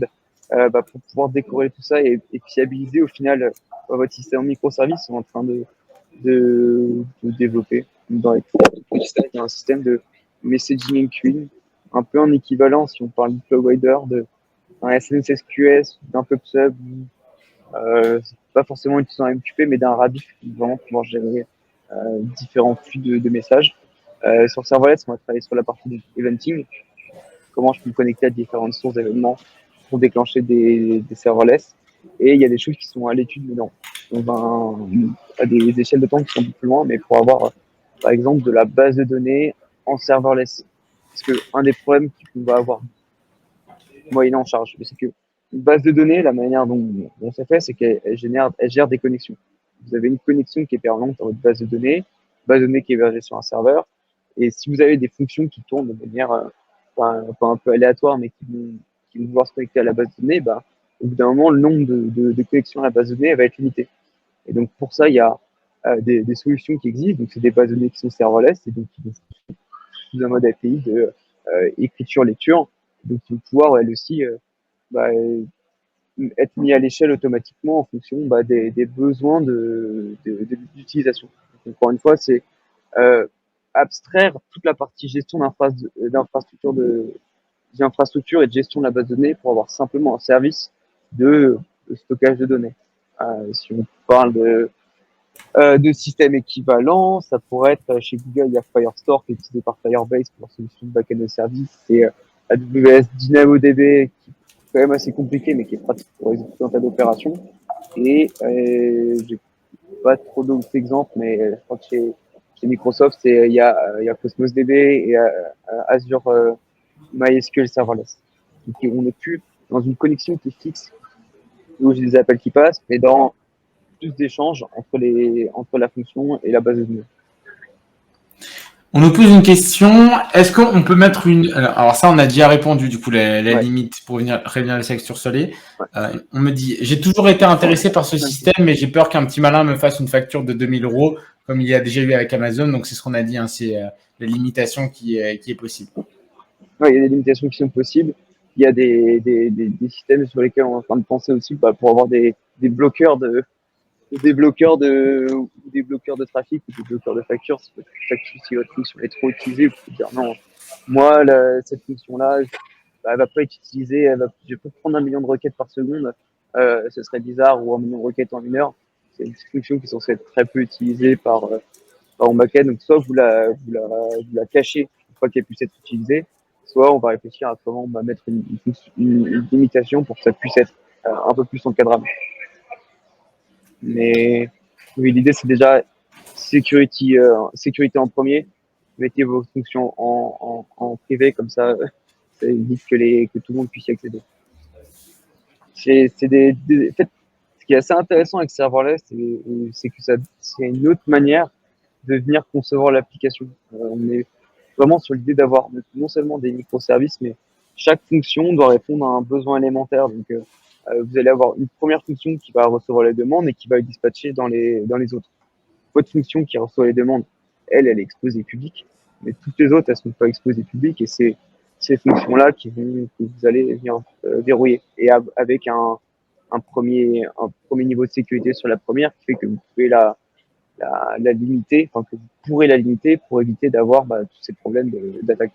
pour pouvoir décorer tout ça et fiabiliser au final votre système en microservices sont en train de développer dans les il y a un système de messaging and queuing, un peu en équivalent si on parle de provider, d'un SNS SQS, d'un PubSub, pas forcément utilisant un MQP, mais d'un Radif qui va vraiment pouvoir gérer différents flux de messages. Sur Serverless, on va travailler sur la partie de eventing, comment je peux me connecter à différentes sources d'événements pour déclencher des serverless. Et il y a des choses qui sont à l'étude dedans. On va à des échelles de temps qui sont un peu plus loin, mais pour avoir, par exemple, de la base de données en serverless. Parce que un des problèmes qu'on va avoir moyennant en charge, c'est que une base de données, la manière dont ça fait, c'est qu'elle gère des connexions. Vous avez une connexion qui est permanente dans votre base de données qui est hébergée sur un serveur. Et si vous avez des fonctions qui tournent de manière pas un peu aléatoire, mais qui vont pouvoir se connecter à la base de données, au bout d'un moment, le nombre de connexions à la base de données va être limité. Et donc, pour ça, il y a des solutions qui existent. Donc, c'est des bases de données qui sont serverless et donc qui sont sous un mode API de écriture-lecture. Donc, ils vont pouvoir, elles aussi, bah, être mis à l'échelle automatiquement en fonction des besoins d'utilisation. Encore une fois, c'est abstraire toute la partie gestion d'infrastructure et de gestion de la base de données pour avoir simplement un service de stockage de données. Si on parle de systèmes équivalents, ça pourrait être chez Google, il y a Firestore qui est utilisé par Firebase pour la solution de backend de service. C'est AWS DynamoDB qui est quand même assez compliqué mais qui est pratique pour exécuter un tas d'opérations. Et j'ai pas trop d'autres exemples, mais je crois que chez Microsoft, il y a Cosmos DB et Azure MySQL Serverless. Donc on n'est plus dans une connexion qui est fixe où j'ai des appels qui passent, mais dans plus d'échanges entre la fonction et la base de données. On nous pose une question. Est-ce qu'on peut mettre une. Alors, ça, on a déjà répondu, du coup, la limite pour revenir à la sélection solée. Ouais. On me dit j'ai toujours été intéressé par ce système, mais j'ai peur qu'un petit malin me fasse une facture de 2000 €, comme il y a déjà eu avec Amazon. Donc, c'est ce qu'on a dit, hein, c'est la limitation qui est possible. Ouais, il y a des limitations qui sont possibles. Il y a des systèmes sur lesquels on est en train de penser aussi pour avoir des bloqueurs de trafic ou des bloqueurs de factures. Si votre fonction est trop utilisée, vous pouvez dire non, moi, cette fonction-là, elle va pas être utilisée, je peux prendre 1 million de requêtes par seconde, ce serait bizarre, ou 1 million de requêtes en 1 heure. C'est une fonction qui est censée être très peu utilisée par un backend. Donc, soit vous la cachez une fois qu'elle puisse être utilisée, soit on va réfléchir à comment on va mettre une limitation pour que ça puisse être un peu plus encadrable. Mais oui, l'idée, c'est déjà sécurité en premier. Mettez vos fonctions en privé, comme ça évite que tout le monde puisse y accéder. En fait, ce qui est assez intéressant avec Serverless, c'est que c'est une autre manière de venir concevoir l'application. On est vraiment sur l'idée d'avoir non seulement des microservices, mais chaque fonction doit répondre à un besoin élémentaire. Donc, vous allez avoir une première fonction qui va recevoir les demandes et qui va être dispatchée dans les autres. Votre fonction qui reçoit les demandes, elle est exposée publique, mais toutes les autres, elles sont pas exposées publiques et c'est ces fonctions-là que vous allez venir verrouiller. Et avec un premier niveau de sécurité sur la première qui fait que vous pouvez la limiter, enfin que vous pourrez la limiter pour éviter d'avoir tous ces problèmes d'attaque.